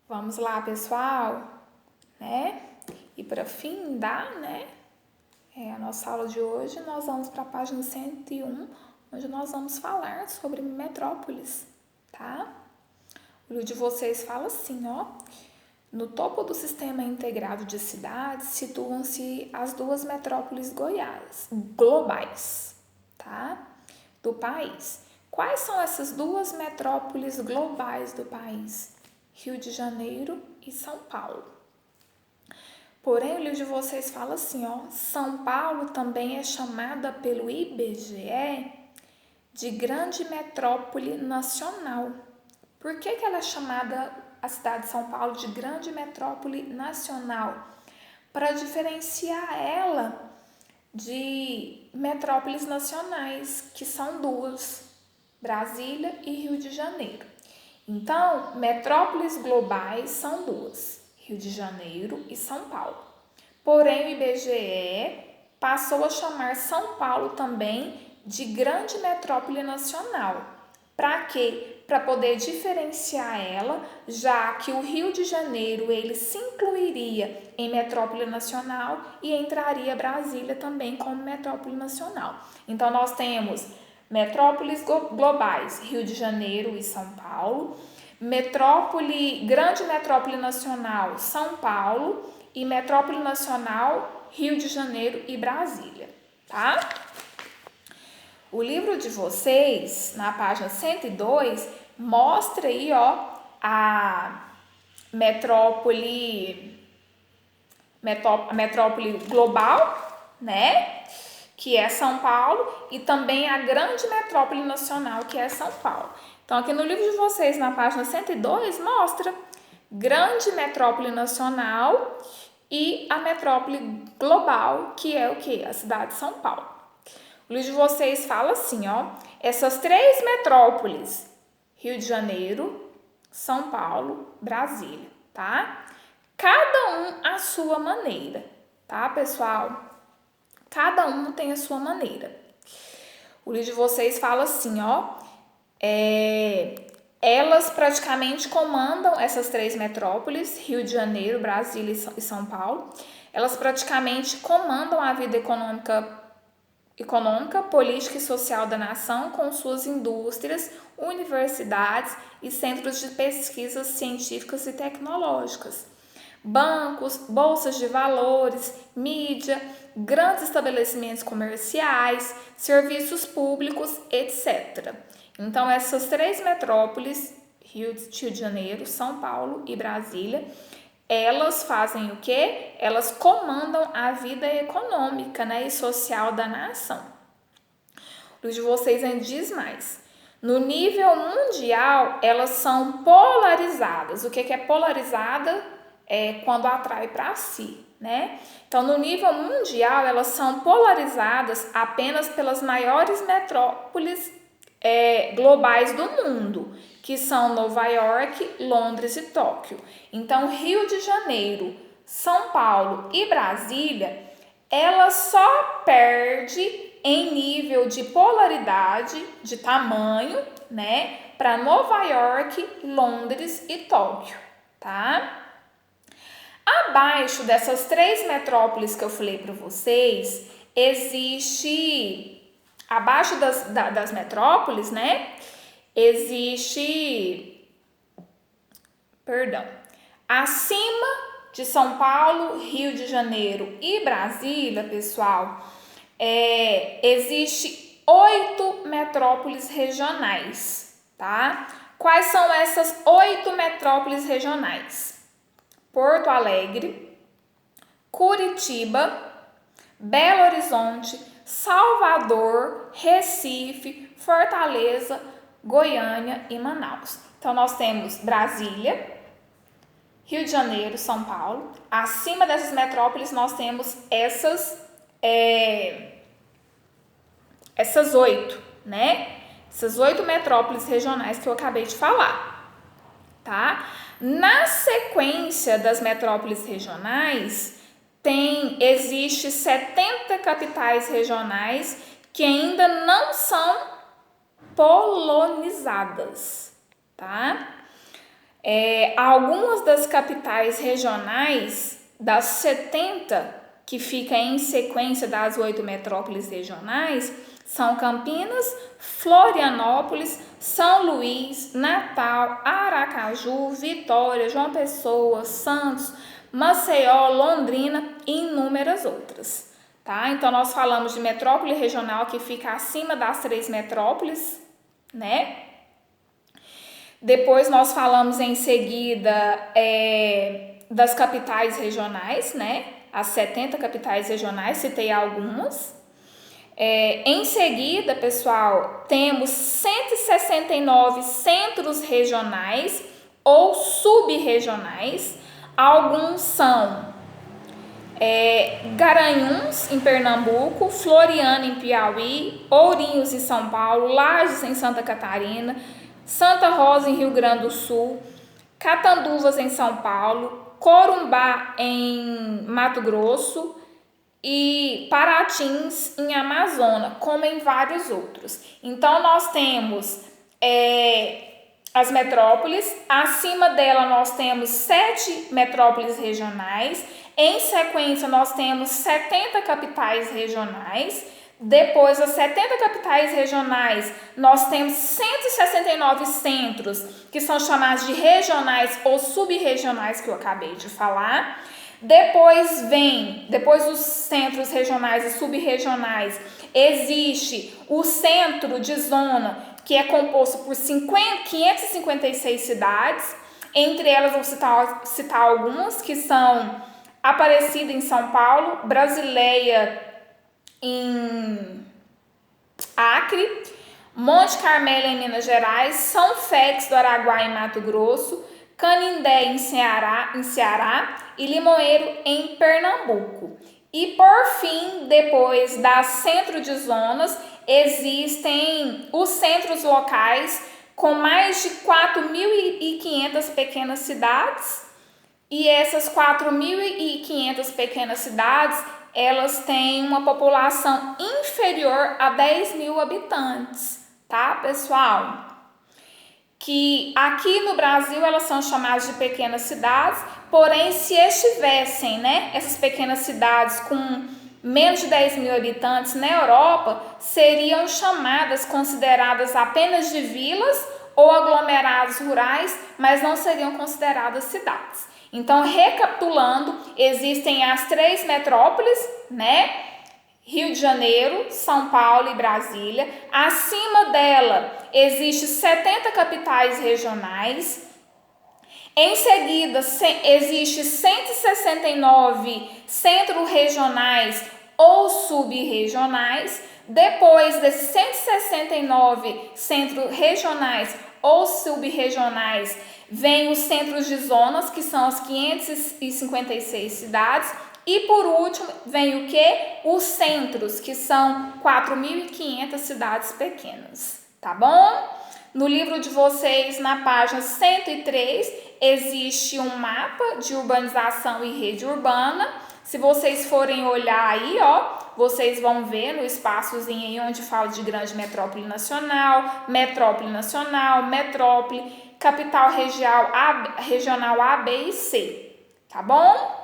Vamos lá, pessoal, né? E para findar, né, a nossa aula de hoje, nós vamos para a página 101, onde nós vamos falar sobre metrópoles, tá? O livro de vocês fala assim, ó. No topo do sistema integrado de cidades situam-se as duas metrópoles globais, tá? Do país. Quais são essas duas metrópoles globais do país? Rio de Janeiro e São Paulo. Porém, o livro de vocês fala assim, ó, São Paulo também é chamada pelo IBGE de grande metrópole nacional. Por que ela é chamada, a cidade de São Paulo, de grande metrópole nacional? Para diferenciar ela de metrópoles nacionais, que são duas, Brasília e Rio de Janeiro. Então, metrópoles globais são duas, Rio de Janeiro e São Paulo. Porém, o IBGE passou a chamar São Paulo também de grande metrópole nacional. Para quê? Para poder diferenciar ela, já que o Rio de Janeiro ele se incluiria em metrópole nacional e entraria Brasília também como metrópole nacional. Então, nós temos metrópoles globais, Rio de Janeiro e São Paulo, grande metrópole nacional, São Paulo, e metrópole nacional, Rio de Janeiro e Brasília, tá? O livro de vocês, na página 102, mostra aí, ó, a metrópole global, né? Que é São Paulo, e também a grande metrópole nacional, que é São Paulo. Então, aqui no livro de vocês, na página 102, mostra grande metrópole nacional e a metrópole global, que é o quê? A cidade de São Paulo. O livro de vocês fala assim, ó, essas três metrópoles, Rio de Janeiro, São Paulo, Brasília, tá? Cada um à sua maneira, tá, pessoal? Cada um tem a sua maneira. O livro de vocês fala assim, ó, elas praticamente comandam essas três metrópoles, Rio de Janeiro, Brasília e São Paulo. Elas praticamente comandam a vida econômica, política e social da nação com suas indústrias, universidades e centros de pesquisas científicas e tecnológicas. Bancos, bolsas de valores, mídia, grandes estabelecimentos comerciais, serviços públicos, etc. Então, essas três metrópoles, Rio de Janeiro, São Paulo e Brasília, elas fazem o quê? Elas comandam a vida econômica, né, e social da nação. O de vocês ainda diz mais. No nível mundial, elas são polarizadas. O que é polarizada? É quando atrai para si, né? Então, no nível mundial, elas são polarizadas apenas pelas maiores metrópoles globais do mundo, que são Nova York, Londres e Tóquio. Então, Rio de Janeiro, São Paulo e Brasília, ela só perde em nível de polaridade, de tamanho, né, para Nova York, Londres e Tóquio, tá? Abaixo dessas três metrópoles que eu falei para vocês, abaixo das metrópoles, né, acima de São Paulo, Rio de Janeiro e Brasília, pessoal, existe 8 metrópoles regionais, tá? Quais são essas 8 metrópoles regionais? Porto Alegre, Curitiba, Belo Horizonte, Salvador, Recife, Fortaleza, Goiânia e Manaus. Então, nós temos Brasília, Rio de Janeiro, São Paulo. Acima dessas metrópoles, nós temos essas 8, né? Essas 8 metrópoles regionais que eu acabei de falar, tá? Na sequência das metrópoles regionais, existe 70 capitais regionais que ainda não são polonizadas, tá? Algumas das capitais regionais, das 70 que fica em sequência das 8 metrópoles regionais, são Campinas, Florianópolis, São Luís, Natal, Aracaju, Vitória, João Pessoa, Santos, Maceió, Londrina e inúmeras outras. Tá? Então, nós falamos de metrópole regional que fica acima das 3 metrópoles, né? Depois nós falamos em seguida das capitais regionais, né? As 70 capitais regionais, citei algumas. Em seguida, pessoal, temos 169 centros regionais ou sub-regionais. Alguns são Garanhuns, em Pernambuco, Floriano, em Piauí, Ourinhos, em São Paulo, Lages, em Santa Catarina, Santa Rosa, em Rio Grande do Sul, Catanduvas, em São Paulo, Corumbá, em Mato Grosso e Paratins, em Amazonas, como em vários outros. Então, nós temos as metrópoles, acima dela nós temos 7 metrópoles regionais, em sequência nós temos 70 capitais regionais, depois das 70 capitais regionais nós temos 169 centros, que são chamados de regionais ou subregionais, que eu acabei de falar. Depois dos centros regionais e subregionais, existe o centro de zona, que é composto por 556 cidades. Entre elas, vou citar algumas, que são Aparecida, em São Paulo, Brasileia, em Acre, Monte Carmelo, em Minas Gerais, São Félix do Araguaia, em Mato Grosso, Canindé, em Ceará e Limoeiro, em Pernambuco. E por fim, depois da centro de zonas, existem os centros locais com mais de 4.500 pequenas cidades. E essas 4.500 pequenas cidades, elas têm uma população inferior a 10.000 habitantes, tá, pessoal? Que aqui no Brasil elas são chamadas de pequenas cidades, porém se estivessem, né, essas pequenas cidades com menos de 10.000 habitantes na Europa, seriam consideradas apenas de vilas ou aglomerados rurais, mas não seriam consideradas cidades. Então, recapitulando, existem as 3 metrópoles, né? Rio de Janeiro, São Paulo e Brasília. Acima dela, existem 70 capitais regionais. Em seguida, existe 169 centros regionais ou subregionais. Depois desses 169 centros regionais ou subregionais, vem os centros de zonas, que são as 556 cidades. E por último, vem o que? Os centros, que são 4.500 cidades pequenas, tá bom? No livro de vocês, na página 103, existe um mapa de urbanização e rede urbana. Se vocês forem olhar aí, ó, vocês vão ver no espaçozinho aí onde fala de grande metrópole nacional, metrópole, capital regional A, B e C, tá bom?